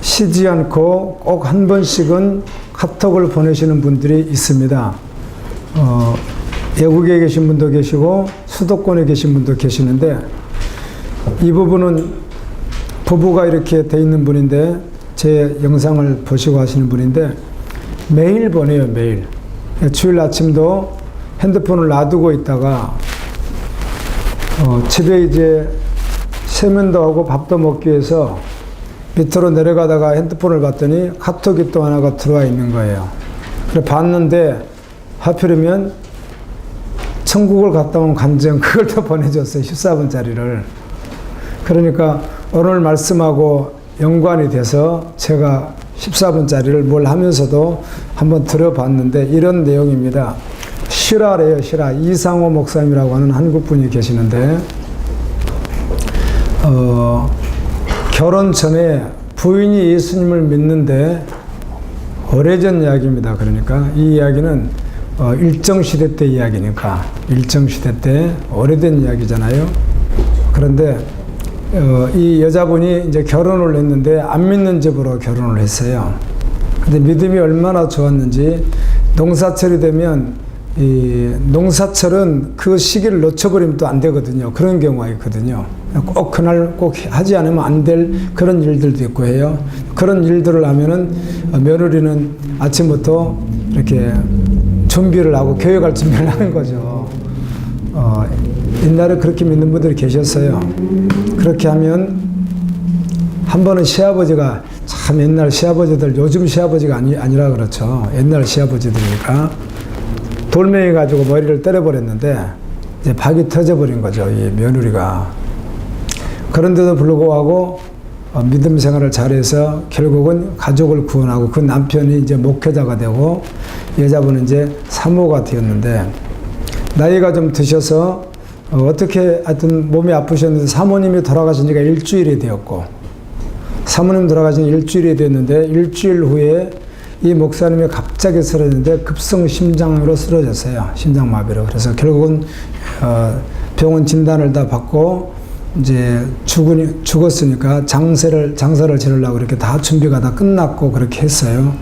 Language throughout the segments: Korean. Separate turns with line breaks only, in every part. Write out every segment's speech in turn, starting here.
쉬지 않고 꼭 한 번씩은 카톡을 보내시는 분들이 있습니다. 외국에 계신 분도 계시고 수도권에 계신 분도 계시는데, 이 부분은 부부가 이렇게 돼 있는 분인데, 제 영상을 보시고 하시는 분인데 매일 보내요. 매일. 주일 아침도 핸드폰을 놔두고 있다가 집에 이제 세면도 하고 밥도 먹기 위해서 밑으로 내려가다가 핸드폰을 봤더니 카톡이 또 하나가 들어와 있는 거예요. 그래 봤는데 하필이면 천국을 갔다 온 간증, 그걸 또 보내줬어요. 14분짜리를. 그러니까 오늘 말씀하고 연관이 돼서 제가 14분짜리를 뭘 하면서도 한번 들어봤는데 이런 내용입니다. 실화래요. 실화. 이상호 목사님이라고 하는 한국 분이 계시는데, 결혼 전에 부인이 예수님을 믿는데, 오래전 이야기입니다. 그러니까 이 이야기는 일정시대 때 이야기니까, 일정시대 때 오래된 이야기잖아요. 그런데 이 여자분이 이제 결혼을 했는데 안 믿는 집으로 결혼을 했어요. 근데 믿음이 얼마나 좋았는지, 농사철이 되면 이 농사철은 그 시기를 놓쳐버리면 또 안 되거든요. 그런 경우가 있거든요. 꼭 그날 꼭 하지 않으면 안 될 그런 일들도 있고 해요. 그런 일들을 하면은 며느리는 아침부터 이렇게 준비를 하고 교회 갈 준비를 하는 거죠. 옛날에 그렇게 믿는 분들이 계셨어요. 그렇게 하면 한 번은 시아버지가, 참 옛날 시아버지들, 요즘 시아버지가 아니라 그렇죠. 옛날 시아버지들이니까 돌멩이 가지고 머리를 때려버렸는데 이제 박이 터져버린 거죠. 이 며느리가. 그런데도 불구하고 믿음 생활을 잘해서 결국은 가족을 구원하고 그 남편이 이제 목회자가 되고 여자분은 이제 사모가 되었는데, 나이가 좀 드셔서 어떻게 하여튼 몸이 아프셨는데 사모님이 돌아가신 지가 일주일이 되었고, 사모님 돌아가신 일주일이 됐는데 일주일 후에 이 목사님이 갑자기 쓰러졌는데 급성 심장으로 쓰러졌어요. 심장마비로. 그래서 결국은 병원 진단을 다 받고 이제 죽었으니까 장사를 지르려고 이렇게 다 준비가 다 끝났고 그렇게 했어요.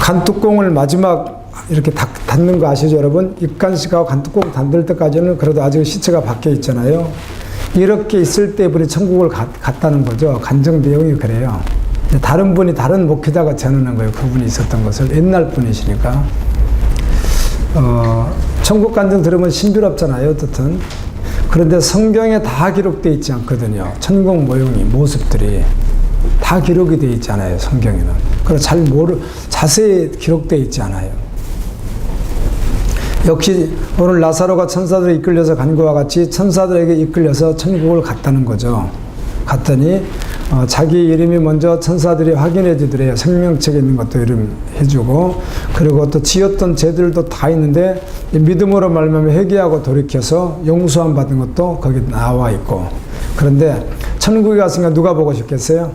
간뚜껑을 마지막 이렇게 닫는 거 아시죠, 여러분? 입간식하고 간뚜껑 닫을 때까지는 그래도 아직 시체가 밖에 있잖아요. 이렇게 있을 때 분이 천국을 갔다는 거죠. 간증 내용이 그래요. 다른 분이, 다른 목회자가 전하는 거예요. 그분이 있었던 것을. 옛날 분이시니까. 천국 간증 들으면 신비롭잖아요, 어떻든. 그런데 성경에 다 기록되어 있지 않거든요. 천국 모형이, 모습들이. 다 기록이 되어 있잖아요, 성경에는. 그래서 자세히 기록되어 있지 않아요. 역시 오늘 나사로가 천사들에 이끌려서 간 것과 같이 천사들에게 이끌려서 천국을 갔다는 거죠. 갔더니 자기 이름이 먼저 천사들이 확인해 주더래요. 생명책에 있는 것도 이름 해주고, 그리고 또 지었던 죄들도 다 있는데 믿음으로 말미암아 회개하고 돌이켜서 용서함 받은 것도 거기 나와 있고. 그런데 천국에 갔으니까 누가 보고 싶겠어요?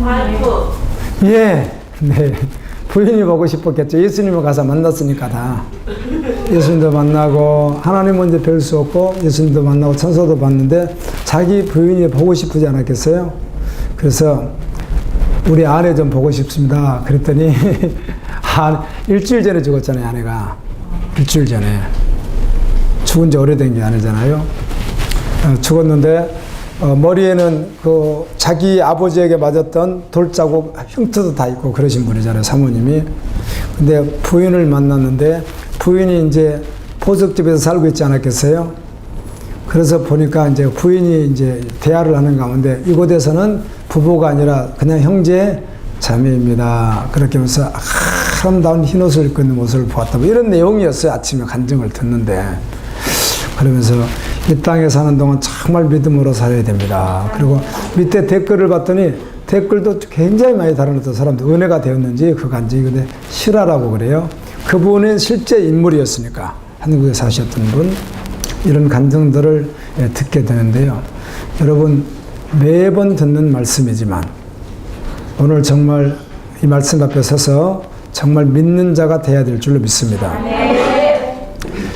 와이프. 예, 네. 부인이 보고 싶었겠죠. 예수님을 가서 만났으니까 다. 예수님도 만나고, 하나님은 이제 뵐 수 없고, 예수님도 만나고, 천사도 봤는데, 자기 부인이 보고 싶지 않았겠어요? 그래서, 우리 아내 좀 보고 싶습니다. 그랬더니, 일주일 전에 죽었잖아요, 아내가. 일주일 전에. 죽은 지 오래된 게 아니잖아요. 죽었는데, 머리에는 그 자기 아버지에게 맞았던 돌자국 흉터도 다 있고 그러신 분이잖아요, 사모님이. 근데 부인을 만났는데, 부인이 이제 보석집에서 살고 있지 않았겠어요? 그래서 보니까 이제 부인이 이제 대화를 하는 가운데, 이곳에서는 부부가 아니라 그냥 형제 자매입니다. 그렇게 하면서 아름다운 흰옷을 입고 있는 모습을 보았다. 뭐 이런 내용이었어요, 아침에 간증을 듣는데. 그러면서 이 땅에 사는 동안 정말 믿음으로 살아야 됩니다. 그리고 밑에 댓글을 봤더니 댓글도 굉장히 많이 달아놨던 사람들, 은혜가 되었는지 그 간증이 근데 실화라고 그래요. 그분은 실제 인물이었으니까, 한국에 사셨던 분, 이런 간증들을 듣게 되는데요. 여러분, 매번 듣는 말씀이지만 오늘 정말 이 말씀 앞에 서서 정말 믿는 자가 돼야 될 줄로 믿습니다.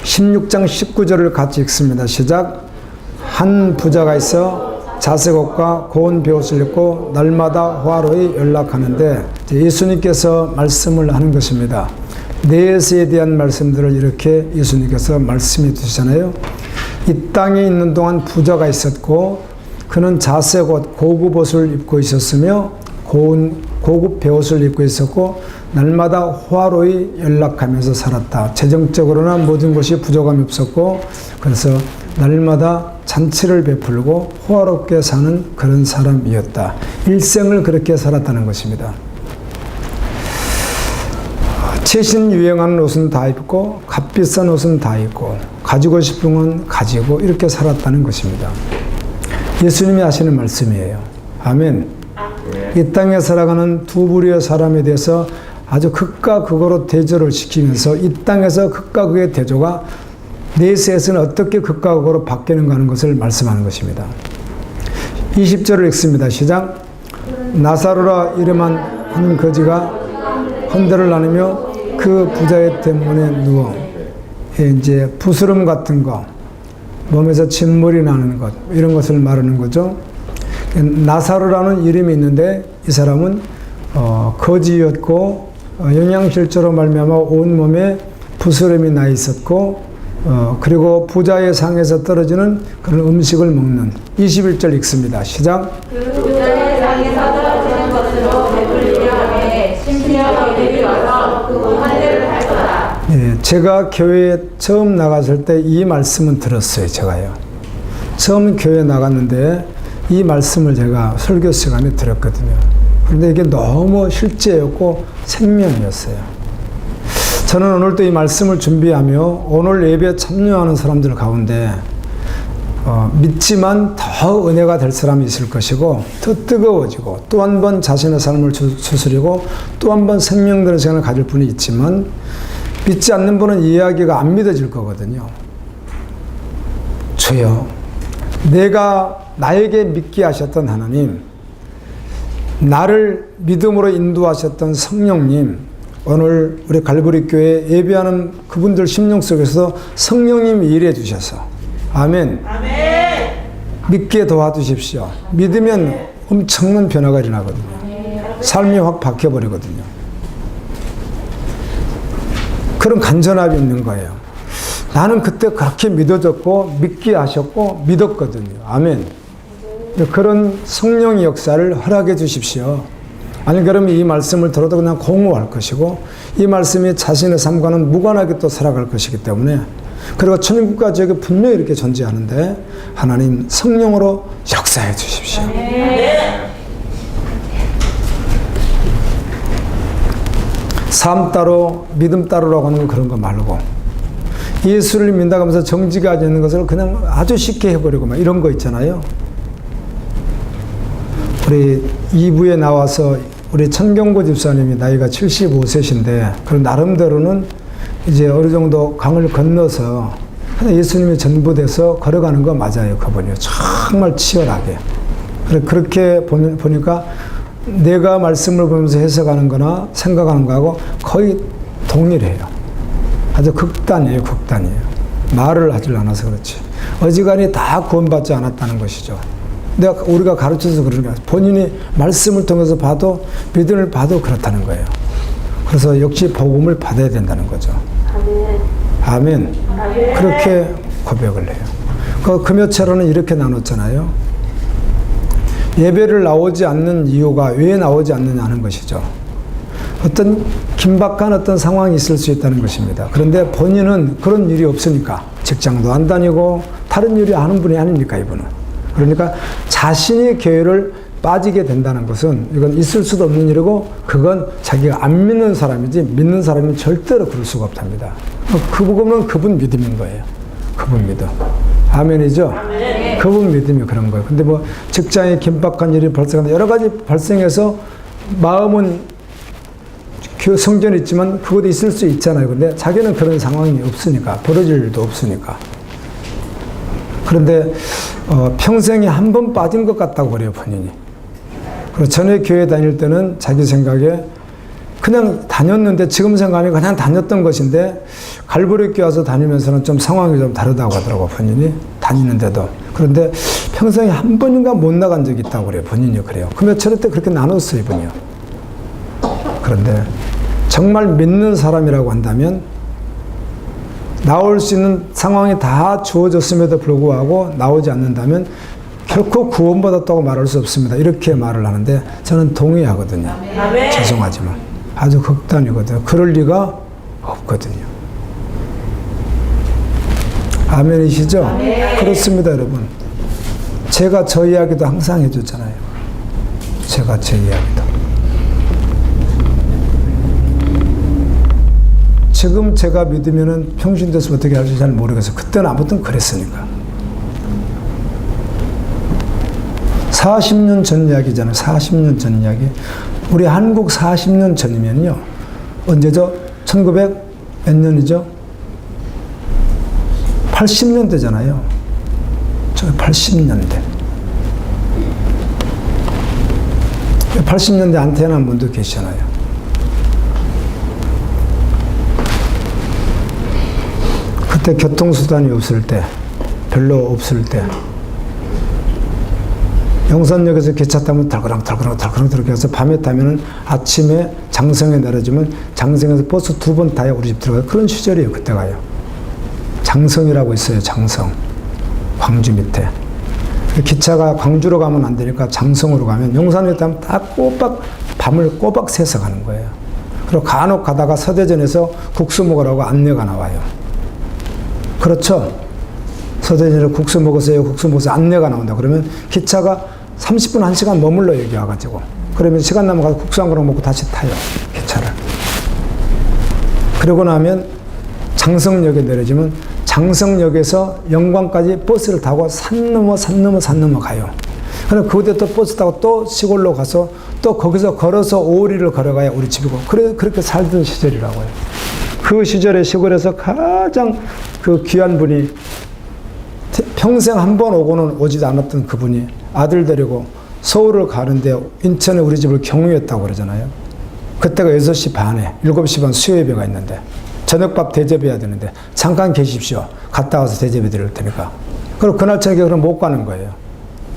16장 19절을 같이 읽습니다. 시작. 한 부자가 있어 자색옷과 고운 베옷을 입고 날마다 화로에 연락하는데 예수님께서 말씀을 하는 것입니다. 내세에 대한 말씀들을 이렇게 예수님께서 말씀해 주시잖아요. 이 땅에 있는 동안 부자가 있었고 그는 자색옷 고급 옷을 입고 있었으며 고급 베옷을 입고 있었고 날마다 화로에 연락하면서 살았다. 재정적으로나 모든 것이 부족함이 없었고 그래서 날마다 잔치를 베풀고 호화롭게 사는 그런 사람이었다. 일생을 그렇게 살았다는 것입니다. 최신 유행하는 옷은 다 입고 값비싼 옷은 다 입고 가지고 싶은 건 가지고 이렇게 살았다는 것입니다. 예수님이 하시는 말씀이에요. 아멘. 이 땅에 살아가는 두 부류의 사람에 대해서 아주 극과 극으로 대조를 시키면서 이 땅에서 극과 극의 대조가 내세에서는 어떻게 극과 극으로 바뀌는가 하는 것을 말씀하는 것입니다. 20절을 읽습니다. 시작. 나사로라 이름한 한 거지가 헌대를 나누며 그 부자의 때문에 누워 이제 부스럼 같은 거 몸에서 진물이 나는 것 이런 것을 말하는 거죠. 나사로라는 이름이 있는데 이 사람은 거지였고 영양실조로 말미암아 온 몸에 부스럼이 나 있었고 그리고 부자의 상에서 떨어지는 그런 음식을 먹는 21절 읽습니다. 시작.
그 부자의 상에서 떨어지는 것으로 배불리려 하매 심지어 그들이 와서 그 환대를 할 거다.
예, 제가 교회에 처음 나갔을 때 이 말씀은 들었어요. 제가요. 처음 교회에 나갔는데 이 말씀을 제가 설교 시간에 들었거든요. 그런데 이게 너무 실제였고 생명이었어요. 저는 오늘 또 이 말씀을 준비하며 오늘 예배에 참여하는 사람들 가운데 믿지만 더 은혜가 될 사람이 있을 것이고 더 뜨거워지고 또 한 번 자신의 삶을 추스리고 또 한 번 생명되는 시간을 가질 분이 있지만 믿지 않는 분은 이야기가 안 믿어질 거거든요. 주여, 나에게 믿게 하셨던 하나님, 나를 믿음으로 인도하셨던 성령님, 오늘 우리 갈보리 교회 예배하는 그분들 심령 속에서 성령님이 일해 주셔서 아멘.
아멘.
믿게 도와주십시오. 믿으면 엄청난 변화가 일어나거든요. 삶이 확 바뀌어버리거든요. 그런 간절함이 있는 거예요. 나는 그때 그렇게 믿어졌고 믿게 하셨고 믿었거든요. 아멘. 그런 성령의 역사를 허락해 주십시오. 아니 그러면 이 말씀을 들어도 그냥 공허할 것이고 이 말씀이 자신의 삶과는 무관하게 또 살아갈 것이기 때문에 그리고 천국과 지역에 분명히 이렇게 존재하는데 하나님 성령으로 역사해 주십시오. 삶 따로 믿음 따로라고 하는 건 그런 거 말고 예수를 믿는다고 하면서 정지가 있는 것을 그냥 아주 쉽게 해버리고 막 이런 거 있잖아요. 우리 2부에 나와서 우리 천경고 집사님이 나이가 75세신데 그런 나름대로는 이제 어느 정도 강을 건너서 그냥 예수님이 전부돼서 걸어가는 거 맞아요. 그분이 정말 치열하게. 그렇게 보니까 내가 말씀을 보면서 해석하는 거나 생각하는 거하고 거의 동일해요. 아주 극단이에요. 극단이에요. 말을 하질 않아서 그렇지. 어지간히 다 구원받지 않았다는 것이죠. 우리가 가르쳐서 그러는 거예요. 본인이 말씀을 통해서 봐도 믿음을 봐도 그렇다는 거예요. 그래서 역시 복음을 받아야 된다는 거죠. 아멘. 아멘. 그렇게 고백을 해요. 그 금요체로는 이렇게 나눴잖아요. 예배를 나오지 않는 이유가 왜 나오지 않느냐 하는 것이죠. 어떤 긴박한 어떤 상황이 있을 수 있다는 것입니다. 그런데 본인은 그런 일이 없으니까 직장도 안 다니고 다른 일이 하는 분이 아닙니까 이분은. 그러니까 자신이 교회를 빠지게 된다는 것은 이건 있을 수도 없는 일이고 그건 자기가 안 믿는 사람이지 믿는 사람이 절대로 그럴 수가 없답니다. 그 부분은 그분 믿음인 거예요. 그분 믿음. 아멘이죠? 아멘. 그분 믿음이 그런 거예요. 근데 뭐 직장에 긴박한 일이 발생한다. 여러 가지 발생해서 마음은 성전에 있지만 그것도 있을 수 있잖아요. 근데 자기는 그런 상황이 없으니까 벌어질 일도 없으니까. 그런데 평생에 한 번 빠진 것 같다고 그래요. 본인이. 그리고 전에 교회 다닐 때는 자기 생각에 그냥 다녔는데 지금 생각하면 그냥 다녔던 것인데 갈보리 교회 와서 다니면서는 좀 상황이 좀 다르다고 하더라고 본인이 다니는데도. 그런데 평생에 한 번인가 못 나간 적이 있다고 그래요. 본인이 그래요. 그러면 저럴 때 그렇게 나눴어요, 이분이요. 그런데 정말 믿는 사람이라고 한다면 나올 수 있는 상황이 다 주어졌음에도 불구하고 나오지 않는다면 결코 구원받았다고 말할 수 없습니다. 이렇게 말을 하는데 저는 동의하거든요.
아멘.
죄송하지만 아주 극단이거든요. 그럴 리가 없거든요. 아멘이시죠?
아멘.
그렇습니다, 여러분. 제가 저 이야기도 항상 해줬잖아요. 제가 제 이야기도. 지금 제가 믿으면은 평신 돼서 어떻게 할지 잘 모르겠어요. 그때는 아무튼 그랬으니까. 40년 전 이야기잖아요. 40년 전 이야기. 우리 한국 40년 전이면요. 언제죠? 1900 몇 년이죠? 80년대잖아요. 저 80년대. 80년대 안테나 한 분도 계시잖아요. 그때 교통수단이 없을 때, 별로 없을 때, 영산역에서 기차 타면 덜그렁 들어게 해서 밤에 타면은 아침에 장성에 내려주면 장성에서 버스 2번 타야 우리 집 들어가요. 그런 시절이에요, 그때가요. 장성이라고 있어요, 장성. 광주 밑에. 기차가 광주로 가면 안 되니까 장성으로 가면 영산역에 타면 다 밤을 꼬박 새서 가는 거예요. 그리고 간혹 가다가 서대전에서 국수 먹으라고 안내가 나와요. 그렇죠? 서대전에서 국수 먹으세요, 안내가 나온다. 그러면 기차가 30분, 1시간 머물러 여기 와가지고. 그러면 시간 남아가서 국수 한 그릇 먹고 다시 타요, 기차를. 그러고 나면 장성역에 내려지면 장성역에서 영광까지 버스를 타고 산 넘어 가요. 그럼 그때 또 버스 타고 또 시골로 가서 또 거기서 걸어서 오리를 걸어가야 우리 집이고. 그렇게 살던 시절이라고요. 그 시절에 시골에서 가장 그 귀한 분이 평생 한 번 오고는 오지도 않았던 그분이 아들 데리고 서울을 가는데 인천에 우리 집을 경유했다고 그러잖아요. 그때가 6시 반에 7시 반 수요예배가 있는데 저녁밥 대접해야 되는데 잠깐 계십시오. 갔다 와서 대접해 드릴 테니까. 그리고 그날 저녁에 그럼 못 가는 거예요.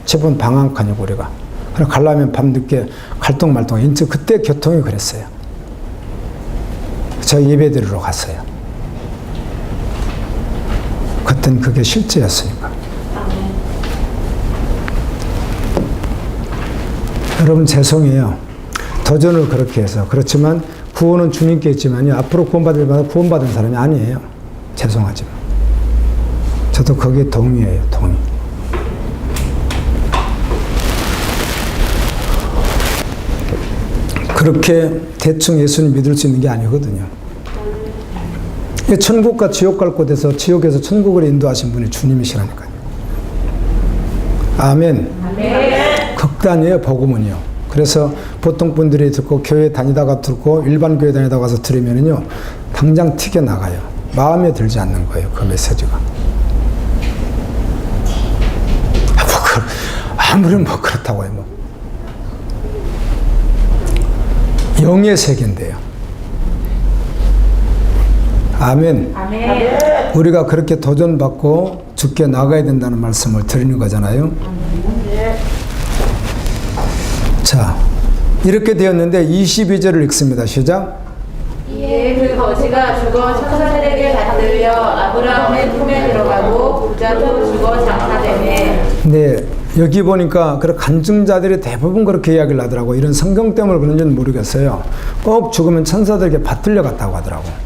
집은 방 한 칸이고 우리가. 그럼 가려면 밤늦게 갈동말동. 인천 그때 교통이 그랬어요. 저 예배 드리러 갔어요. 그땐 그게 실제였으니까. 여러분 죄송해요. 도전을 그렇게 해서. 그렇지만 구원은 주님께 있지만요. 앞으로 구원받을 만한 구원받은 사람이 아니에요. 죄송하지만. 저도 거기에 동의해요. 동의. 그렇게 대충 예수님 믿을 수 있는 게 아니거든요. 천국과 지옥 갈 곳에서 지옥에서 천국을 인도하신 분이 주님이시라니까요. 아멘.
아멘.
극단이에요, 복음은요. 그래서 보통 분들이 듣고 교회 다니다가 듣고 일반 교회 다니다가 가서 들으면요 당장 튀겨 나가요. 마음에 들지 않는 거예요, 그 메시지가. 아무리 뭐 그렇다고 해요. 뭐. 영의 세계인데요. 아멘.
아멘.
우리가 그렇게 도전받고 죽게 나가야 된다는 말씀을 드리는 거잖아요. 자, 이렇게 되었는데 22절을 읽습니다. 시작.
이에 그 거지가 죽어 천사들에게 받들려 아브라함의 품에 들어가고 부자도 죽어 장사되매.
네, 여기 보니까 그런 간증자들이 대부분 그렇게 이야기를 하더라고요. 이런 성경 때문에 그런지는 모르겠어요. 꼭 죽으면 천사들에게 받들려 갔다고 하더라고요.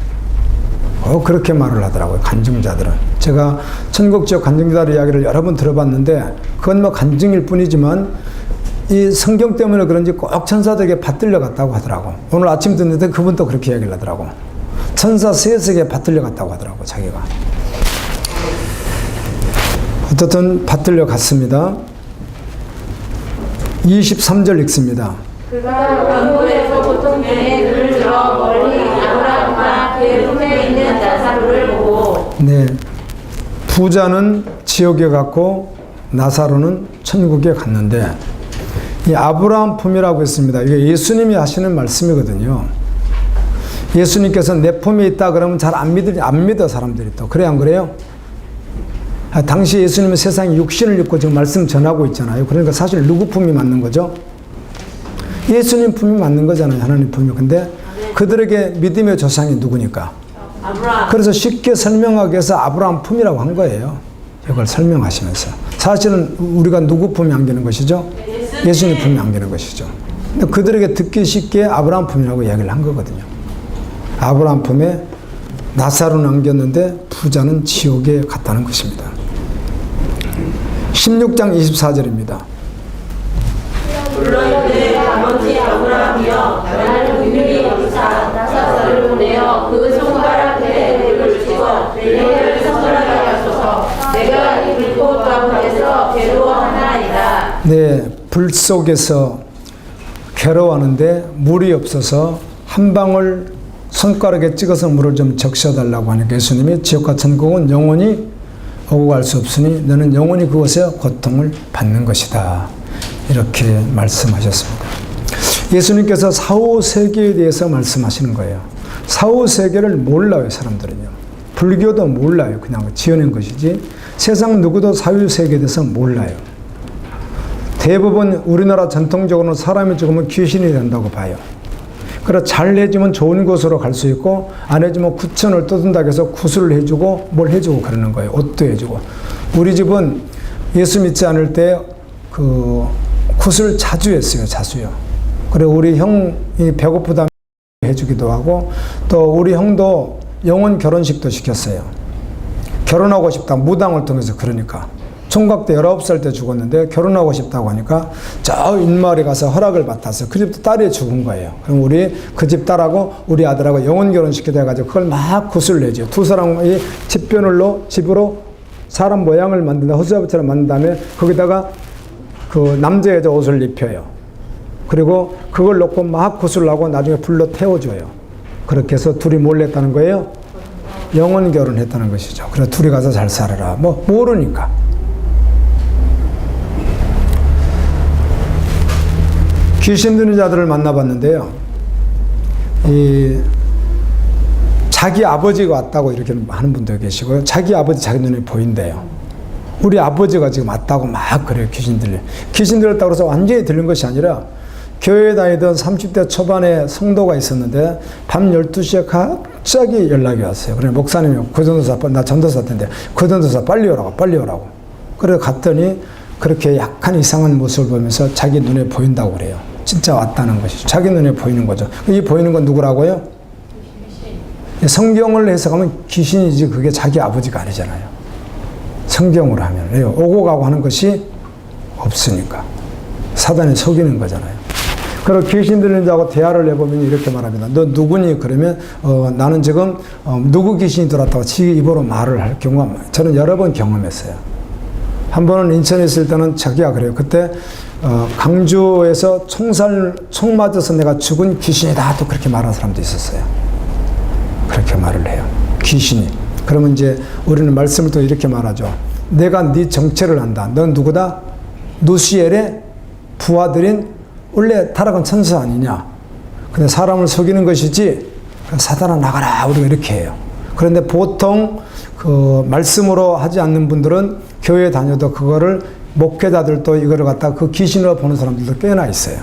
그렇게 말을 하더라고요. 간증자들은. 제가 천국 지역 간증자들 이야기를 여러 번 들어봤는데 그건 뭐 간증일 뿐이지만 이 성경 때문에 그런지 꼭 천사들에게 받들려 갔다고 하더라고. 오늘 아침 듣는데 그분도 그렇게 이야기를 하더라고. 천사 셋에게 받들려 갔다고 하더라고, 자기가. 어떻든 받들려 갔습니다. 23절 읽습니다.
그가 광고에서 보통편에 눈을 들어 멀리 아브라함과 그의 품에 있는 나사로를 보고.
네, 부자는 지옥에 갔고 나사로는 천국에 갔는데 이 아브라함 품이라고 했습니다. 이게 예수님이 하시는 말씀이거든요. 예수님께서 내 품에 있다 그러면 잘 안 믿어 사람들이 또. 그래 안 그래요? 당시 예수님은 세상에 육신을 입고 지금 말씀 전하고 있잖아요. 그러니까 사실 누구 품이 맞는 거죠? 예수님 품이 맞는 거잖아요. 하나님 품이. 근데 그들에게 믿음의 조상이 누구니까? 그래서 쉽게 설명하기 위해서 아브라함 품이라고 한 거예요. 이걸 설명하시면서. 사실은 우리가 누구 품에 안기는 것이죠? 예수님 품에 안기는 것이죠. 근데 그들에게 듣기 쉽게 아브라함 품이라고 이야기를 한 거거든요. 아브라함 품에 나사로는 안겼는데 부자는 지옥에 갔다는 것입니다. 16장 24절입니다.
물론이들 아버지 아브라함이여 나를 긍휼히 여기사 나사로를 보내어 그 손가락에 물을 주어 내를 선물하게 하소서. 내가 이 불꽃 가운데서 괴로워하나이다.
네, 불 속에서 괴로워하는데 물이 없어서 한 방울 손가락에 찍어서 물을 좀 적셔달라고 하니까 예수님이 지옥과 천국은 영원히 오고 갈 수 없으니 너는 영원히 그곳에 고통을 받는 것이다. 이렇게 말씀하셨습니다. 예수님께서 사후세계에 대해서 말씀하시는 거예요. 사후세계를 몰라요, 사람들은요. 불교도 몰라요. 그냥 지어낸 것이지 세상 누구도 사후세계에 대해서 몰라요. 대부분 우리나라 전통적으로는 사람이 죽으면 귀신이 된다고 봐요. 그래서 잘 해주면 좋은 곳으로 갈 수 있고 안 해주면 구천을 떠든다고 해서 구슬을 해주고 뭘 해주고 그러는 거예요. 옷도 해주고. 우리 집은 예수 믿지 않을 때 그 구슬 자주 했어요. 자주요. 그리고 우리 형이 배고프다면 해주기도 하고 또 우리 형도 영혼 결혼식도 시켰어요. 결혼하고 싶다. 무당을 통해서 그러니까. 총각 때 19살 때 죽었는데 결혼하고 싶다고 하니까 저 인마을에 가서 허락을 받았어요. 그 집도 딸이 죽은 거예요. 그럼 우리 그 집 딸하고 우리 아들하고 영혼 결혼시키다 해가지고 그걸 막 구슬을 내죠. 두 사람이 집비늘로 집으로 사람 모양을 만든다. 허수아비처럼 만든 다음에 거기다가 그 남자 여자 옷을 입혀요. 그리고 그걸 놓고 막 구슬을 하고 나중에 불로 태워줘요. 그렇게 해서 둘이 몰래 했다는 거예요. 영혼 결혼했다는 것이죠. 그래서 둘이 가서 잘 살아라. 뭐 모르니까. 귀신 들린 자들을 만나봤는데요. 자기 아버지가 왔다고 이렇게 하는 분도 계시고요. 자기 아버지 자기 눈에 보인대요. 우리 아버지가 지금 왔다고 막 그래요. 귀신 들렸다고 해서 완전히 들린 것이 아니라 교회에 다니던 30대 초반에 성도가 있었는데 밤 12시에 갑자기 연락이 왔어요. 그래 목사님이 구전도사, 나 전도사 때인데 구전도사 빨리 오라고 빨리 오라고. 그래 갔더니 그렇게 약간 이상한 모습을 보면서 자기 눈에 보인다고 그래요. 진짜 왔다는 것이죠. 자기 눈에 보이는 거죠. 이 보이는 건 누구라고요? 성경을 해석하면 귀신이지 그게 자기 아버지가 아니잖아요. 성경으로 하면. 왜요? 오고 가고 하는 것이 없으니까. 사단이 속이는 거잖아요. 그리고 귀신 들린 자하고 대화를 해보면 이렇게 말합니다. 너 누구니? 그러면 나는 지금 누구 귀신이 들어왔다고 지 입으로 말을 할 경우가 저는 여러 번 경험했어요. 한 번은 인천에 있을 때는 자기가 그래요. 그때 강주에서 총 맞아서 내가 죽은 귀신이다 또 그렇게 말하는 사람도 있었어요. 그렇게 말을 해요. 귀신이. 그러면 이제 우리는 말씀을 또 이렇게 말하죠. 내가 네 정체를 안다. 넌 누구다? 누시엘의 부하들인 원래 타락한 천사 아니냐. 근데 사람을 속이는 것이지 사단아 나가라 우리가 이렇게 해요. 그런데 보통 그 말씀으로 하지 않는 분들은 교회 다녀도 그거를 목회자들도 이거를 갖다 그 귀신으로 보는 사람들도 꽤나 있어요.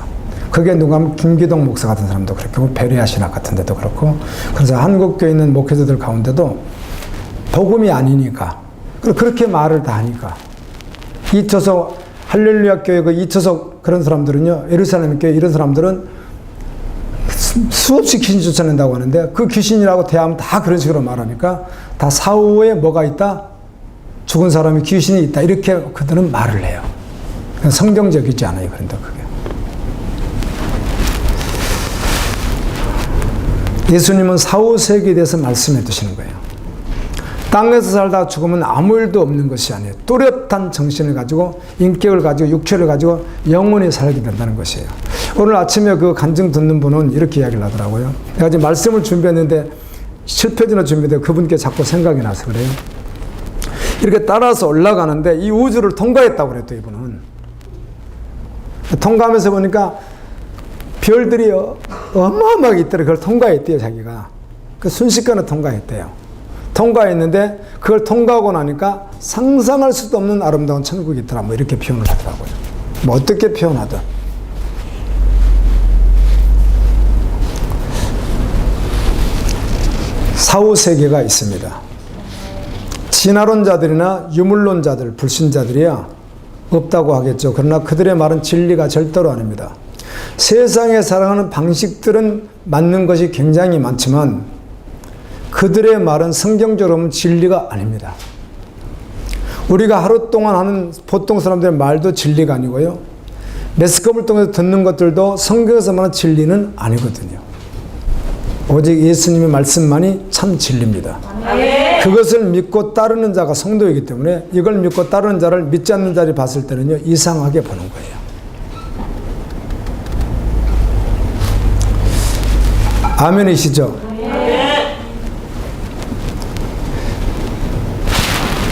그게 누가 하면 김기동 목사 같은 사람도 그렇고 베레아 신학 같은 데도 그렇고 그래서 한국교회 있는 목회자들 가운데도 복음이 아니니까 그렇게 말을 다 하니까 이초석 할렐루야 교회 그 이초석 그런 사람들은요 예루살렘 교회 이런 사람들은 수없이 귀신 쫓아낸다고 하는데 그 귀신이라고 대하면 다 그런 식으로 말하니까 다 사후에 뭐가 있다? 죽은 사람이 귀신이 있다 이렇게 그들은 말을 해요. 성경적이지 않아요. 그런데 그게 예수님은 사후세계에 대해서 말씀해 두시는 거예요. 땅에서 살다 죽으면 아무 일도 없는 것이 아니에요. 뚜렷한 정신을 가지고 인격을 가지고 육체를 가지고 영원히 살게 된다는 것이에요. 오늘 아침에 그 간증 듣는 분은 이렇게 이야기를 하더라고요. 내가 지금 말씀을 준비했는데 7페이지나 준비돼 그분께 자꾸 생각이 나서 그래요. 이렇게 따라서 올라가는데 이 우주를 통과했다고 그랬죠. 이분은. 통과하면서 보니까 별들이 어마어마하게 있더래. 그걸 통과했대요. 자기가. 그 순식간에 통과했대요. 통과했는데 그걸 통과하고 나니까 상상할 수도 없는 아름다운 천국이 있더라. 뭐 이렇게 표현을 하더라고요. 뭐 어떻게 표현하든. 사후세계가 있습니다. 진화론자들이나 유물론자들, 불신자들이야 없다고 하겠죠. 그러나 그들의 말은 진리가 절대로 아닙니다. 세상에 살아가는 방식들은 맞는 것이 굉장히 많지만 그들의 말은 성경적으로 보면 진리가 아닙니다. 우리가 하루 동안 하는 보통 사람들의 말도 진리가 아니고요. 매스컴을 통해서 듣는 것들도 성경에서 말하는 진리는 아니거든요. 오직 예수님의 말씀만이 참 진리입니다. 그것을 믿고 따르는 자가 성도이기 때문에 이걸 믿고 따르는 자를 믿지 않는 자를 봤을 때는요, 이상하게 보는 거예요. 아멘이시죠?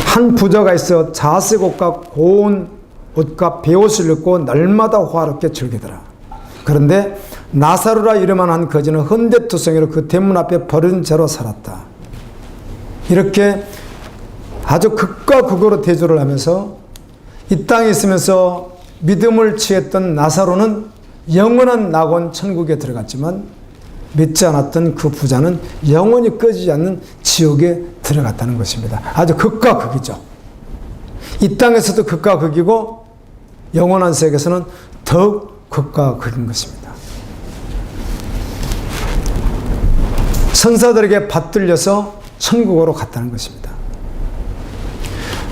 한 부자가 있어 자색 옷과 고운 옷과 베옷을 입고 날마다 화롭게 즐기더라. 그런데 나사로라 이름만 한 거지는 헌데투성이로 그 대문 앞에 버린 채로 살았다. 이렇게 아주 극과 극으로 대조를 하면서 이 땅에 있으면서 믿음을 취했던 나사로는 영원한 낙원 천국에 들어갔지만 믿지 않았던 그 부자는 영원히 꺼지지 않는 지옥에 들어갔다는 것입니다. 아주 극과 극이죠. 이 땅에서도 극과 극이고 영원한 세계에서는 더욱 극과 극인 것입니다. 천사들에게 받들려서 천국으로 갔다는 것입니다.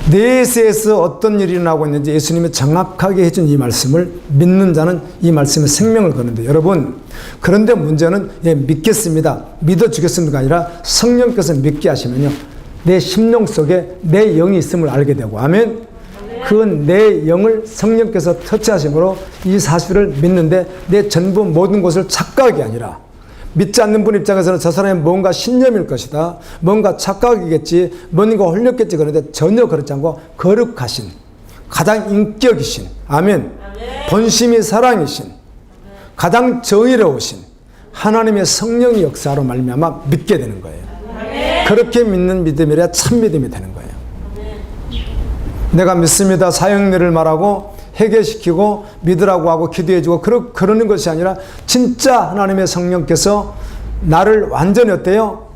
내세에서 어떤 일이 일어나고 있는지 예수님이 정확하게 해준 이 말씀을 믿는 자는 이 말씀에 생명을 거는데, 여러분, 그런데 문제는 믿겠습니다, 믿어주겠습니다가 아니라 성령께서 믿게 하시면요, 내 심령 속에 내 영이 있음을 알게 되고, 아멘. 그 내 영을 성령께서 터치하심으로 이 사실을 믿는데 내 전부 모든 것을 착각이 아니라, 믿지 않는 분 입장에서는 저 사람이 뭔가 신념일 것이다, 뭔가 착각이겠지, 뭔가 홀렸겠지, 그런데 전혀 그렇지 않고 거룩하신, 가장 인격이신, 아멘, 본심이 사랑이신, 가장 정의로우신 하나님의 성령의 역사로 말미암아 믿게 되는 거예요. 그렇게 믿는 믿음이라 참 믿음이 되는 거예요. 내가 믿습니다 사형리를 말하고 해결시키고 믿으라고 하고 기도해주고 그러는 것이 아니라 진짜 하나님의 성령께서 나를 완전히 어때요?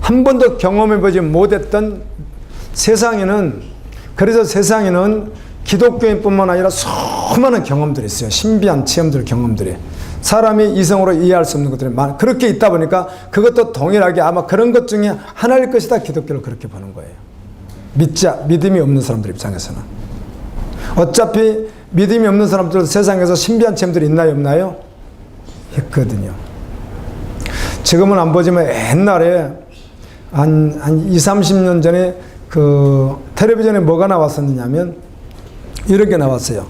한 번도 경험해보지 못했던 세상에는, 그래서 세상에는 기독교인뿐만 아니라 수많은 경험들이 있어요. 신비한 체험들, 경험들이. 사람이 이성으로 이해할 수 없는 것들이 그렇게 있다 보니까 그것도 동일하게 아마 그런 것 중에 하나일 것이다, 기독교를 그렇게 보는 거예요. 믿음이 없는 사람들 입장에서는. 어차피 믿음이 없는 사람들도 세상에서 신비한 체험들이 있나요, 없나요? 있거든요. 지금은 안 보지만 옛날에 한 20, 30년 전에 그 텔레비전에 뭐가 나왔었느냐면 이렇게 나왔어요.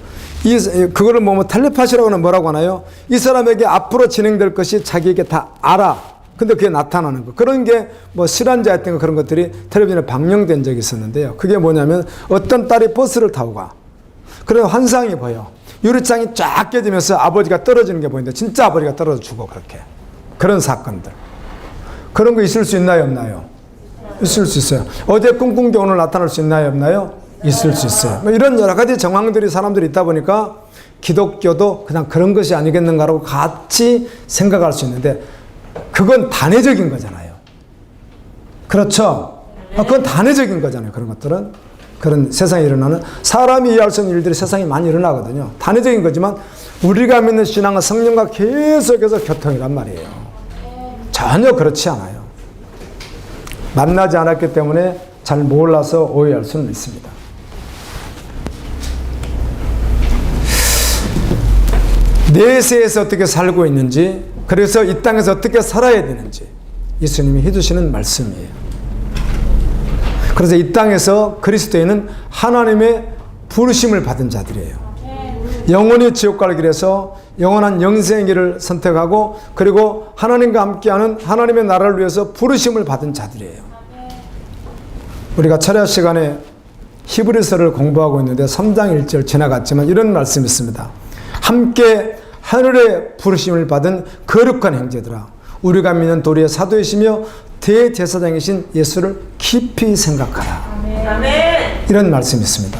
그거를 뭐 텔레파시라고는 뭐라고 하나요? 이 사람에게 앞으로 진행될 것이 자기에게 다 알아. 근데 그게 나타나는 거. 그런 게 뭐 실환자였던 거, 그런 것들이 텔레비전에 방영된 적이 있었는데요. 그게 뭐냐면 어떤 딸이 버스를 타고 가. 그런 환상이 보여. 유리창이 쫙 깨지면서 아버지가 떨어지는 게 보이는데 진짜 아버지가 떨어져 죽어, 그렇게. 그런 사건들. 그런 거 있을 수 있나요, 없나요? 있을 수 있어요. 어제 꿈꾼 게 오늘 나타날 수 있나요, 없나요? 있을 수 있어요. 뭐 이런 여러 가지 정황들이 사람들이 있다 보니까 기독교도 그냥 그런 것이 아니겠는가라고 같이 생각할 수 있는데, 그건 단회적인 거잖아요. 그렇죠? 그건 단회적인 거잖아요. 그런 것들은. 그런 세상에 일어나는, 사람이 이해할 수 없는 일들이 세상에 많이 일어나거든요. 단회적인 거지만 우리가 믿는 신앙은 성령과 계속해서 교통이란 말이에요. 전혀 그렇지 않아요. 만나지 않았기 때문에 잘 몰라서 오해할 수는 있습니다. 내세에서 어떻게 살고 있는지, 그래서 이 땅에서 어떻게 살아야 되는지 예수님이 해주시는 말씀이에요. 그래서 이 땅에서 그리스도인은 하나님의 부르심을 받은 자들이에요. 영원히 지옥 갈 길에서 영원한 영생의 길을 선택하고, 그리고 하나님과 함께하는 하나님의 나라를 위해서 부르심을 받은 자들이에요. 우리가 철야 시간에 히브리서를 공부하고 있는데 3장 1절 지나갔지만 이런 말씀이 있습니다. 함께 하늘의 부르심을 받은 거룩한 형제들아, 우리가 믿는 도리의 사도이시며 대제사장이신 예수를 깊이 생각하라.
아멘.
이런 말씀이 있습니다.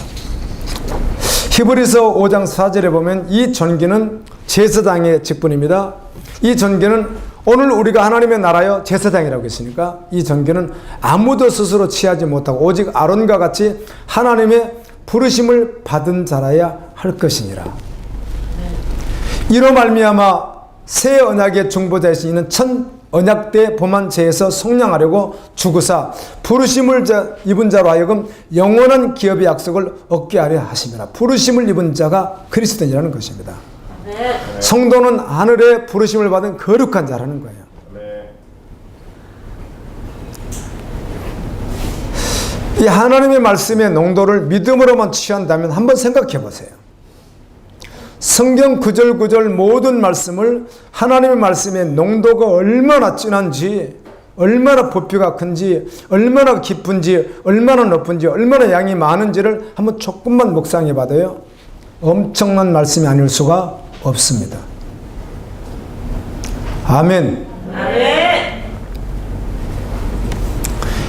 히브리서 5장 4절에 보면 이 존귀는 제사장의 직분입니다. 이 존귀는 오늘 우리가 하나님의 나라여 제사장이라고 했으니까 이 존귀는 아무도 스스로 취하지 못하고 오직 아론과 같이 하나님의 부르심을 받은 자라야 할 것이니라. 이로 말미암아 새 언약의 중보자이신 이는 천 언약 때 범한 죄에서 속량하려고 죽으사 부르심을 입은 자로 하여금 영원한 기업의 약속을 얻게 하려 하심이라. 부르심을 입은 자가 그리스도인이라는 것입니다. 성도는 하늘의 부르심을 받은 거룩한 자라는 거예요. 이 하나님의 말씀의 농도를 믿음으로만 취한다면 한번 생각해 보세요. 성경 구절구절 모든 말씀을 하나님의 말씀의 농도가 얼마나 진한지, 얼마나 부피가 큰지, 얼마나 깊은지, 얼마나 높은지, 얼마나 양이 많은지를 한번 조금만 묵상해 봐도요, 엄청난 말씀이 아닐 수가 없습니다. 아멘.
아멘.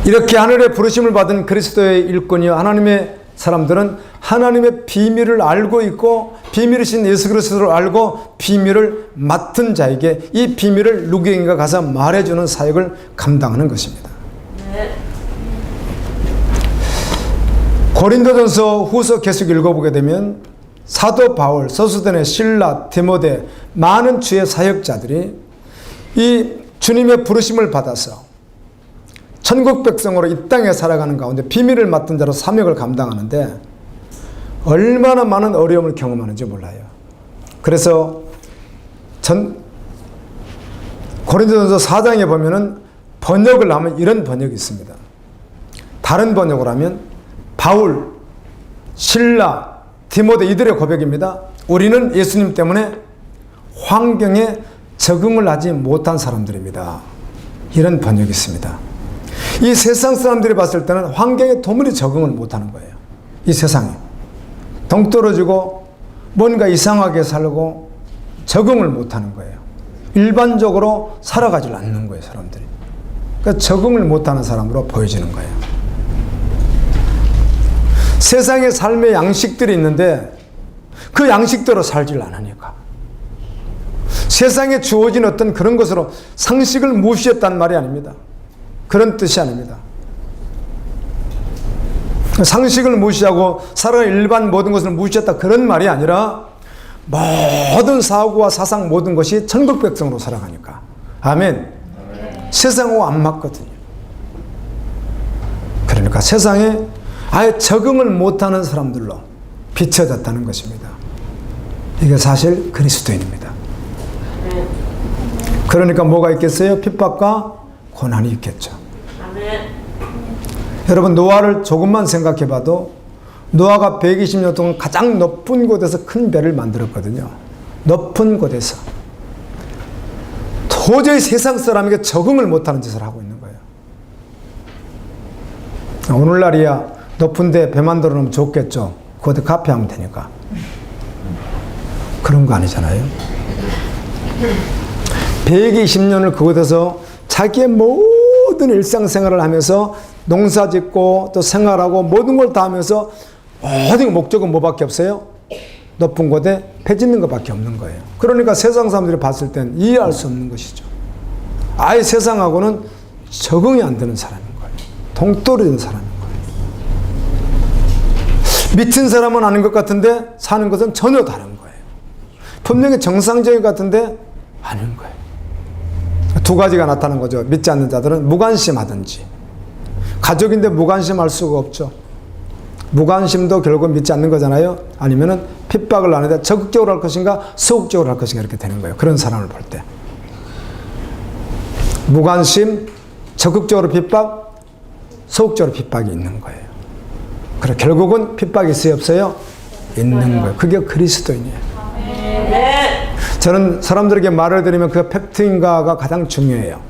이렇게 하늘의 부르심을 받은 그리스도의 일꾼이요 하나님의 사람들은 하나님의 비밀을 알고 있고 비밀이신 예수 그리스도를 알고 비밀을 맡은 자에게 이 비밀을 누구에게인가 가서 말해주는 사역을 감당하는 것입니다. 고린도전서 후서 계속 읽어보게 되면 사도 바울, 서수대네, 실라, 디모데 많은 주의 사역자들이 이 주님의 부르심을 받아서 천국 백성으로 이 땅에 살아가는 가운데 비밀을 맡은 자로 사명을 감당하는데 얼마나 많은 어려움을 경험하는지 몰라요. 그래서 고린도전서 4장에 보면은 번역을 하면 이런 번역이 있습니다. 다른 번역을 하면 바울, 실라, 디모데 이들의 고백입니다. 우리는 예수님 때문에 환경에 적응을 하지 못한 사람들입니다. 이런 번역이 있습니다. 이 세상 사람들이 봤을 때는 환경에 도무지 적응을 못하는 거예요. 이 세상에 동떨어지고 뭔가 이상하게 살고 적응을 못하는 거예요. 일반적으로 살아가지 않는 거예요, 사람들이. 그러니까 적응을 못하는 사람으로 보여지는 거예요. 세상에 삶의 양식들이 있는데 그 양식대로 살질 않으니까. 세상에 주어진 어떤 그런 것으로 상식을 무시했단 말이 아닙니다. 그런 뜻이 아닙니다. 상식을 무시하고 살아가는 일반 모든 것을 무시했다 그런 말이 아니라 모든 사고와 사상 모든 것이 천국 백성으로 살아가니까. 아멘. 세상하고 안 맞거든요. 그러니까 세상에 아예 적응을 못하는 사람들로 비춰졌다는 것입니다. 이게 사실 그리스도인입니다. 그러니까 뭐가 있겠어요? 핍박과 고난이 있겠죠.
아멘.
여러분 노아를 조금만 생각해 봐도 노아가 120년 동안 가장 높은 곳에서 큰 배를 만들었거든요. 높은 곳에서. 도저히 세상 사람에게 적응을 못하는 짓을 하고 있는 거예요. 오늘날이야 높은 데 배 만들어 놓으면 좋겠죠. 그것도 카페 하면 되니까. 그런 거 아니잖아요. 120년을 그곳에서 자기의 모든 일상생활을 하면서 농사 짓고 또 생활하고 모든 걸 다 하면서 모든 목적은 뭐밖에 없어요? 높은 곳에 배 짓는 것밖에 없는 거예요. 그러니까 세상 사람들이 봤을 땐 이해할 수 없는 것이죠. 아예 세상하고는 적응이 안 되는 사람인 거예요. 동떨어진 사람인 거예요. 미친 사람은 아닌 것 같은데 사는 것은 전혀 다른 거예요. 분명히 정상적인 것 같은데 아닌 거예요. 두 가지가 나타나는 거죠. 믿지 않는 자들은 무관심하든지, 가족인데 무관심할 수가 없죠. 무관심도 결국 믿지 않는 거잖아요. 아니면은 핍박을 하는데 적극적으로 할 것인가 소극적으로 할 것인가 이렇게 되는 거예요. 그런 사람을 볼 때 무관심, 적극적으로 핍박, 소극적으로 핍박이 있는 거예요. 그래 결국은 핍박이 있어요 없어요? 있는 거예요. 그게 그리스도인이에요. 저는 사람들에게 말을 드리면 그 팩트인가가 가장 중요해요.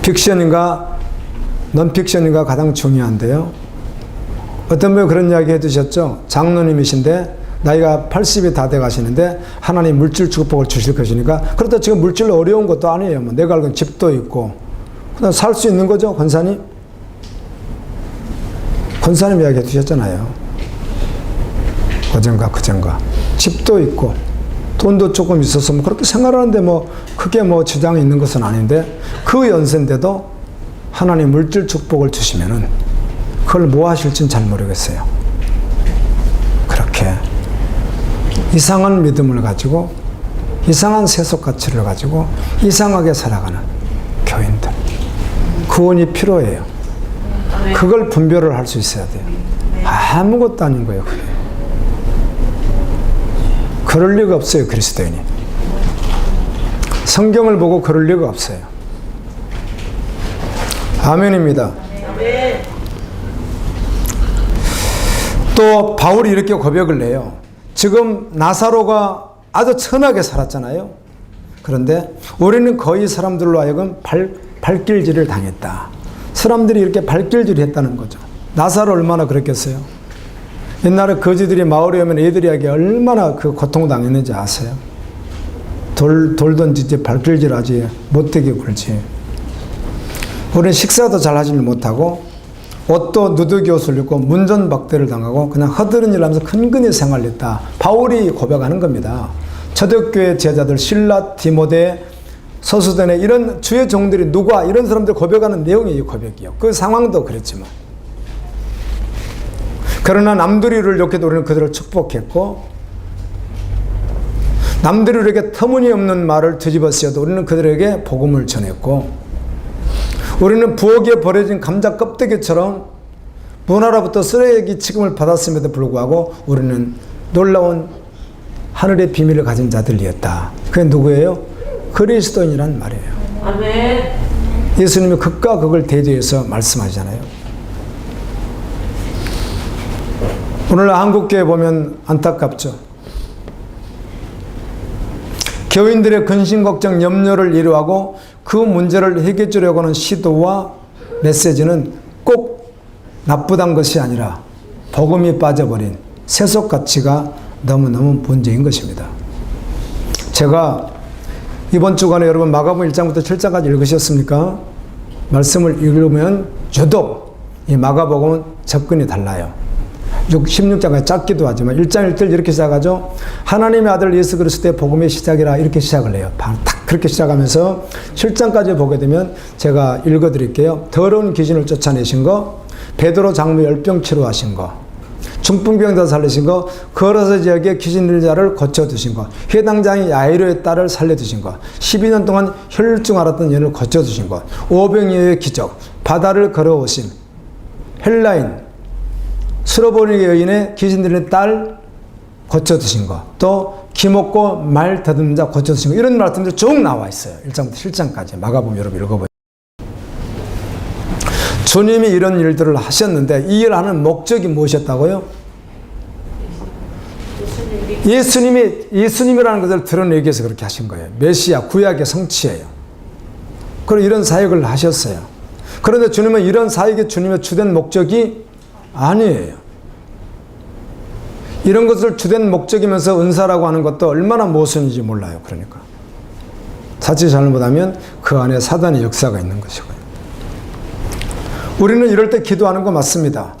픽션인가 논픽션인가 가장 중요한데요. 어떤 분이 그런 이야기 해주셨죠. 장로님이신데 나이가 80이 다 돼 가시는데 하나님 물질 축복을 주실 것이니까, 그렇다 지금 물질로 어려운 것도 아니에요. 뭐 내가 알기로는 집도 있고 그냥 살 수 있는 거죠. 권사님 이야기해 주셨잖아요. 그전가 집도 있고 돈도 조금 있어서 뭐 그렇게 생활하는데 뭐 크게 뭐 지장이 있는 것은 아닌데, 그 연세인데도 하나님 물질 축복을 주시면은 그걸 뭐 하실지는 잘 모르겠어요. 그렇게 이상한 믿음을 가지고 이상한 세속 가치를 가지고 이상하게 살아가는 교인들, 구원이 필요해요. 그걸 분별을 할 수 있어야 돼요. 아무것도 아닌 거예요. 그게. 그럴 리가 없어요. 그리스도인이 성경을 보고 그럴 리가 없어요. 아멘입니다. 또 바울이 이렇게 고백을 해요. 지금 나사로가 아주 천하게 살았잖아요. 그런데 우리는 거의 사람들로 하여금 발길질을 당했다. 사람들이 이렇게 발길질을 했다는 거죠. 나사로 얼마나 그랬겠어요? 옛날에 거지들이 마을에 오면 애들에게 얼마나 그 고통당했는지 아세요? 돌 던지지, 발길질하지, 못되게 굴지. 우리는 식사도 잘 하지 못하고 옷도 누더기 옷을 입고 문전박대를 당하고 그냥 허드렛 일 하면서 근근히 생활했다. 바울이 고백하는 겁니다. 초대교회 제자들 실라, 디모데, 소수대네 이런 주의 종들이 누가 이런 사람들 고백하는 내용이 이 고백이요. 그 상황도 그랬지만, 그러나 남들이 우리를 욕해도 우리는 그들을 축복했고, 남들이 우리에게 터무니없는 말을 뒤집어 쓰여도 우리는 그들에게 복음을 전했고, 우리는 부엌에 버려진 감자 껍데기처럼 문화로부터 쓰레기 취급을 받았음에도 불구하고 우리는 놀라운 하늘의 비밀을 가진 자들이었다. 그게 누구예요? 그리스도인이란 말이에요.
아멘.
예수님이 극과 극을 대조해서 말씀하시잖아요. 오늘 한국교회 보면 안타깝죠. 교인들의 근심, 걱정, 염려를 이루하고 그 문제를 해결해 주려고 하는 시도와 메시지는 꼭 나쁘단 것이 아니라 복음이 빠져버린 세속 가치가 너무너무 문제인 것입니다. 제가 이번 주간에 여러분 마가복음 1장부터 7장까지 읽으셨습니까? 말씀을 읽으면 유독 이 마가복음은 접근이 달라요. 16장까지 짧기도 하지만 1장 1절 이렇게 시작하죠. 하나님의 아들 예수 그리스도의 복음의 시작이라 이렇게 시작을 해요. 딱 그렇게 시작하면서 7장까지 보게 되면 제가 읽어드릴게요. 더러운 귀신을 쫓아내신 거, 베드로 장로 열병 치료하신 거, 중풍병자 살리신 거, 걸어서 지역에 귀신 들린 자를 고쳐두신 거, 회당장이 야이로의 딸을 살려두신 거, 12년 동안 혈증 앓았던 여인을 고쳐두신 거, 오병이어의 기적, 바다를 걸어오심, 헬라인 수로보니 여인의 귀신 들린 딸 고쳐두신 거, 또 기먹고 말 더듬는 자 고쳐두신 거, 이런 말씀들이 쭉 나와 있어요. 1장부터 7장까지 마가복음 여러분 읽어보세요. 주님이 이런 일들을 하셨는데 이 일을 하는 목적이 무엇이었다고요? 예수님이라는 것을 드러내기 위해서 그렇게 하신 거예요. 메시아, 구약의 성취예요. 그리고 이런 사역을 하셨어요. 그런데 주님은 이런 사역이 주님의 주된 목적이 아니에요. 이런 것을 주된 목적이면서 은사라고 하는 것도 얼마나 모순인지 몰라요. 그러니까 자칫 잘못하면 그 안에 사단의 역사가 있는 것이고요. 우리는 이럴 때 기도하는 거 맞습니다.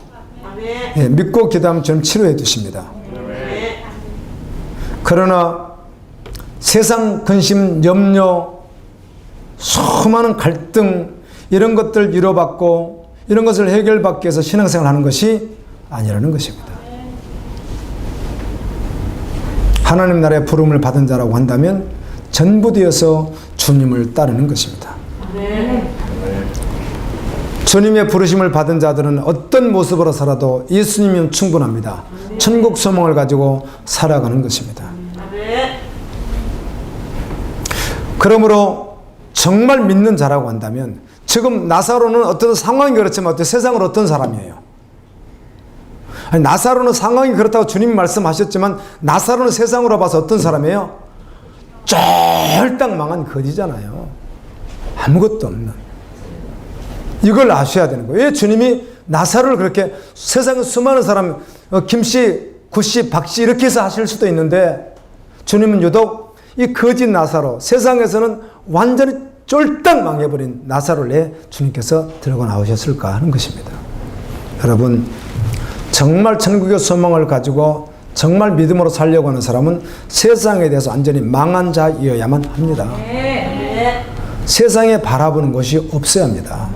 예, 믿고 기도하면 주님 치료해 주십니다. 그러나 세상 근심, 염려, 수많은 갈등 이런 것들 위로받고 이런 것을 해결받기 위해서 신앙생활을 하는 것이 아니라는 것입니다. 하나님 나라의 부름을 받은 자라고 한다면 전부 되어서 주님을 따르는 것입니다. 주님의 부르심을 받은 자들은 어떤 모습으로 살아도 예수님이면 충분합니다. 천국 소망을 가지고 살아가는 것입니다. 그러므로 정말 믿는 자라고 한다면 지금 나사로는 어떤 상황이 그렇지만 세상으로 어떤 사람이에요? 아니, 나사로는 상황이 그렇다고 주님 말씀하셨지만 나사로는 세상으로 봐서 어떤 사람이에요? 쫄딱 망한 거지잖아요. 아무것도 없는. 이걸 아셔야 되는 거예요. 왜 주님이 나사로를 그렇게 세상에 수많은 사람 김씨 구씨, 박씨 이렇게 해서 하실 수도 있는데 주님은 유독 이 거짓 나사로, 세상에서는 완전히 쫄딱 망해버린 나사로를 왜 주님께서 들고 나오셨을까 하는 것입니다. 여러분, 정말 천국의 소망을 가지고 정말 믿음으로 살려고 하는 사람은 세상에 대해서 완전히 망한 자이어야만 합니다. 세상에 바라보는 것이 없어야 합니다.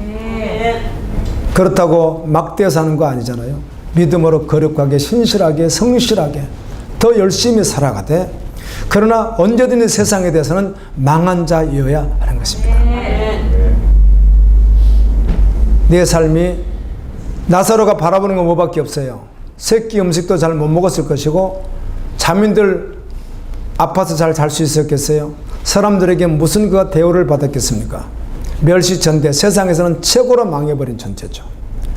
그렇다고 막대어 사는 거 아니잖아요. 믿음으로 거룩하게, 신실하게, 성실하게 더 열심히 살아가되, 그러나 언제든지 세상에 대해서는 망한 자이어야 하는 것입니다. 내 삶이 나사로가 바라보는 건 뭐밖에 없어요. 새끼 음식도 잘 못 먹었을 것이고, 자민들 아파서 잘 잘 수 있었겠어요? 사람들에게 무슨 그가 대우를 받았겠습니까? 멸시천대, 세상에서는 최고로 망해버린 존재죠.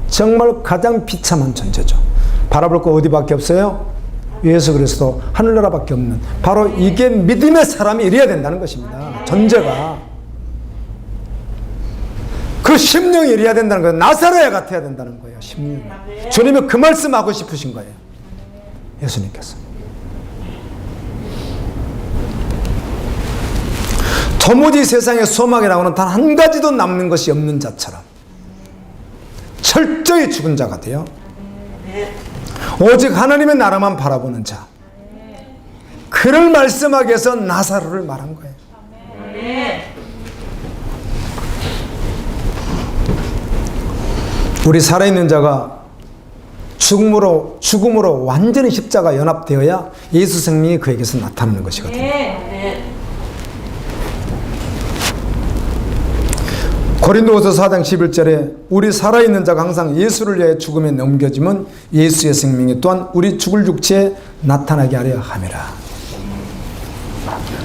정말 가장 비참한 존재죠. 바라볼 거 어디밖에 없어요? 예수 그리스도, 하늘나라밖에 없는, 바로 이게 믿음의 사람이 이래야 된다는 것입니다. 존재가. 그 심령이 이래야 된다는 거예요. 나사로야 같아야 된다는 거예요. 심령. 주님이 그 말씀하고 싶으신 거예요. 예수님께서. 도무지 세상에 소망이라고는 단 한 가지도 남는 것이 없는 자처럼 철저히 죽은 자가 돼요. 오직 하나님의 나라만 바라보는 자. 그를 말씀하기 위해서 나사로를 말한 거예요. 우리 살아있는 자가 죽음으로 완전히 십자가 연합되어야 예수 생명이 그에게서 나타나는 것이거든요. 고린도후서 4장 11절에 우리 살아있는 자가 항상 예수를 위해 죽음에 넘겨지면 예수의 생명이 또한 우리 죽을 육체에 나타나게 하려 함이라.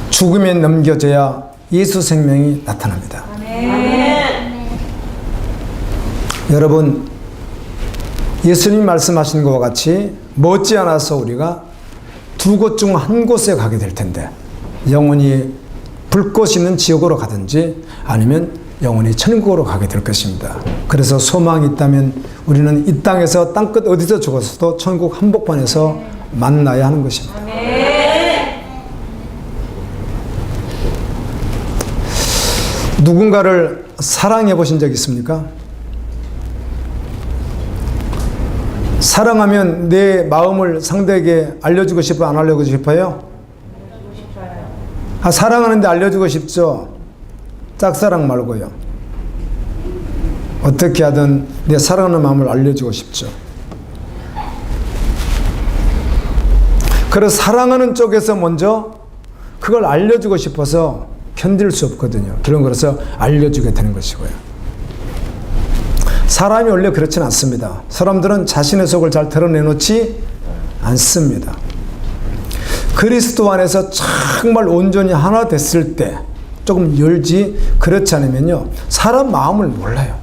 죽음에 넘겨져야 예수 생명이 나타납니다. 여러분, 예수님 말씀하신 것과 같이 머지않아서 우리가 두 곳 중 한 곳에 가게 될 텐데, 영원히 불꽃 있는 지옥으로 가든지 아니면 영원히 천국으로 가게 될 것입니다. 그래서 소망이 있다면 우리는 이 땅에서 땅끝 어디서 죽었어도 천국 한복판에서 만나야 하는 것입니다. 누군가를 사랑해 보신 적 있습니까? 사랑하면 내 마음을 상대에게 알려주고 싶어요? 안 알려주고 싶어요? 사랑하는데 알려주고 싶죠? 짝사랑 말고요. 어떻게 하든 내 사랑하는 마음을 알려주고 싶죠. 그래서 사랑하는 쪽에서 먼저 그걸 알려주고 싶어서 견딜 수 없거든요. 그런 거라서 알려주게 되는 것이고요. 사람이 원래 그렇지는 않습니다. 사람들은 자신의 속을 잘 드러내놓지 않습니다. 그리스도 안에서 정말 온전히 하나 됐을 때 조금 열지, 그렇지 않으면요, 사람 마음을 몰라요.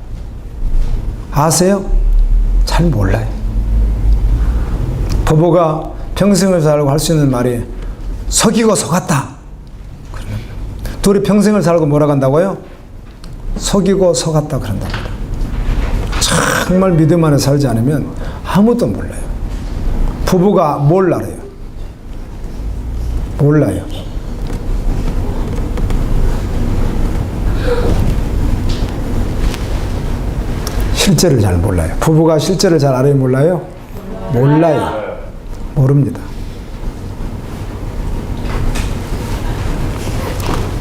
아세요? 잘 몰라요. 부부가 평생을 살고 할 수 있는 말이 속이고 속았다. 둘이 평생을 살고 뭐라고 한다고요? 속이고 속았다 그런답니다. 정말 믿음 안에 살지 않으면 아무도 몰라요. 부부가 뭘 알아요? 몰라요. 실제를 잘 몰라요. 부부가 실제를 잘 알아요? 몰라요? 몰라요. 모릅니다.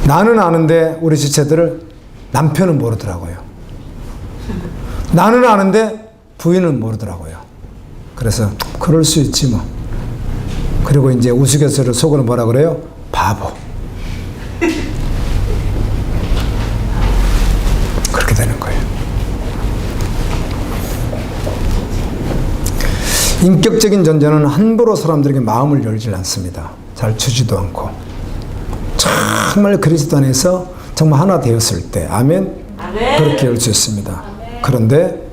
나는 아는데 우리 지체들을 남편은 모르더라고요. 나는 아는데 부인은 모르더라고요. 그래서 그럴 수 있지 뭐. 그리고 이제 우스갯소리를 속으로 뭐라 그래요? 바보. 그렇게 되는 거예요. 인격적인 존재는 함부로 사람들에게 마음을 열지 않습니다. 잘 주지도 않고. 정말 그리스도 안에서 정말 하나 되었을 때, 아멘? 그렇게 열 수 있습니다. 그런데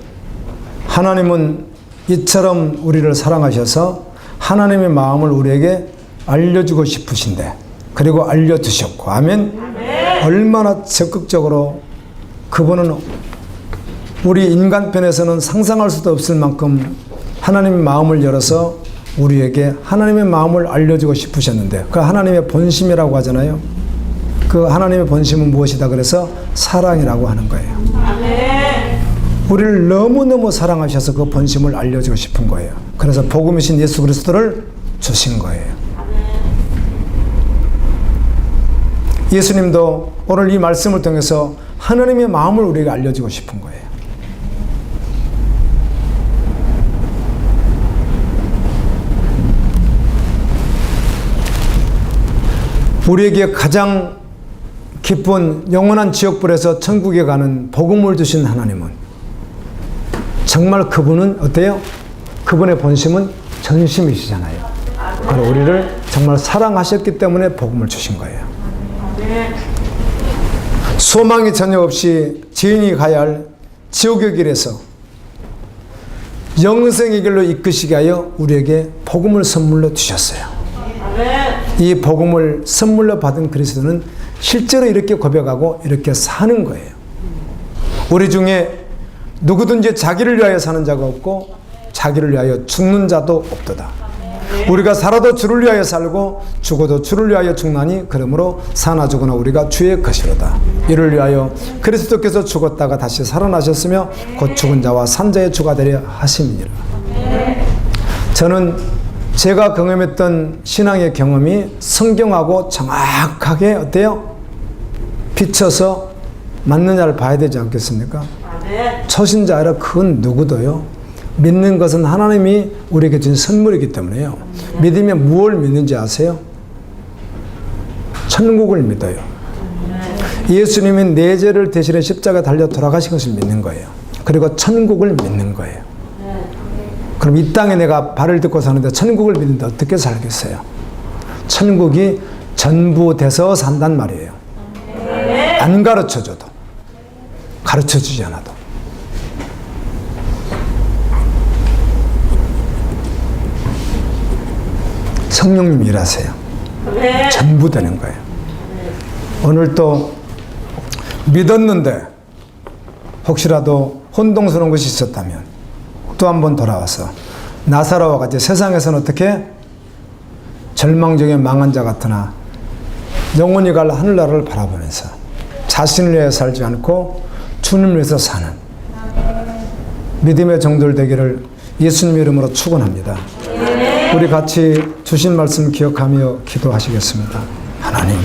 하나님은 이처럼 우리를 사랑하셔서 하나님의 마음을 우리에게 알려주고 싶으신데, 그리고 알려주셨고, 아멘? 얼마나 적극적으로 그분은 우리 인간편에서는 상상할 수도 없을 만큼 하나님의 마음을 열어서 우리에게 하나님의 마음을 알려주고 싶으셨는데 그 하나님의 본심이라고 하잖아요. 그 하나님의 본심은 무엇이다 그래서 사랑이라고 하는 거예요. 우리를 너무너무 사랑하셔서 그 본심을 알려주고 싶은 거예요. 그래서 복음이신 예수 그리스도를 주신 거예요. 예수님도 오늘 이 말씀을 통해서 하나님의 마음을 우리에게 알려주고 싶은 거예요. 우리에게 가장 기쁜 영원한 지옥불에서 천국에 가는 복음을 주신 하나님은 정말 그분은 어때요? 그분의 본심은 전심이시잖아요. 바로 우리를 정말 사랑하셨기 때문에 복음을 주신 거예요. 소망이 전혀 없이 죄인이 가야 할 지옥의 길에서 영생의 길로 이끄시게 하여 우리에게 복음을 선물로 주셨어요. 이 복음을 선물로 받은 그리스도는 실제로 이렇게 고백하고 이렇게 사는 거예요. 우리 중에 누구든지 자기를 위하여 사는 자가 없고 자기를 위하여 죽는 자도 없도다. 우리가 살아도 주를 위하여 살고 죽어도 주를 위하여 죽나니 그러므로 사나 죽으나 우리가 주의 것이로다. 이를 위하여 그리스도께서 죽었다가 다시 살아나셨으며 곧 죽은 자와 산 자의 주가 되려 하심이니라. 저는 제가 경험했던 신앙의 경험이 성경하고 정확하게 어때요? 비춰서 맞느냐를 봐야 되지 않겠습니까? 초신자 아니라 그 누구도요. 믿는 것은 하나님이 우리에게 준 선물이기 때문에요. 믿으면 무엇을 믿는지 아세요? 천국을 믿어요. 예수님이 내 죄를 대신해 십자가에 달려 돌아가신 것을 믿는 거예요. 그리고 천국을 믿는 거예요. 그럼 이 땅에 내가 발을 딛고 사는데 천국을 믿는데 어떻게 살겠어요? 천국이 전부 돼서 산단 말이에요. 안 가르쳐줘도, 가르쳐주지 않아도. 성령님 일하세요. 전부 되는 거예요. 오늘 또 믿었는데 혹시라도 혼동스러운 것이 있었다면 또 한 번 돌아와서 나사로와 같이 세상에서는 어떻게 절망적인 망한 자 같으나 영원히 갈 하늘나라를 바라보면서 자신을 위해 살지 않고 주님을 위해서 사는 믿음의 정도를 되기를 예수님 이름으로 축원합니다. 우리 같이 주신 말씀 기억하며 기도하시겠습니다. 하나님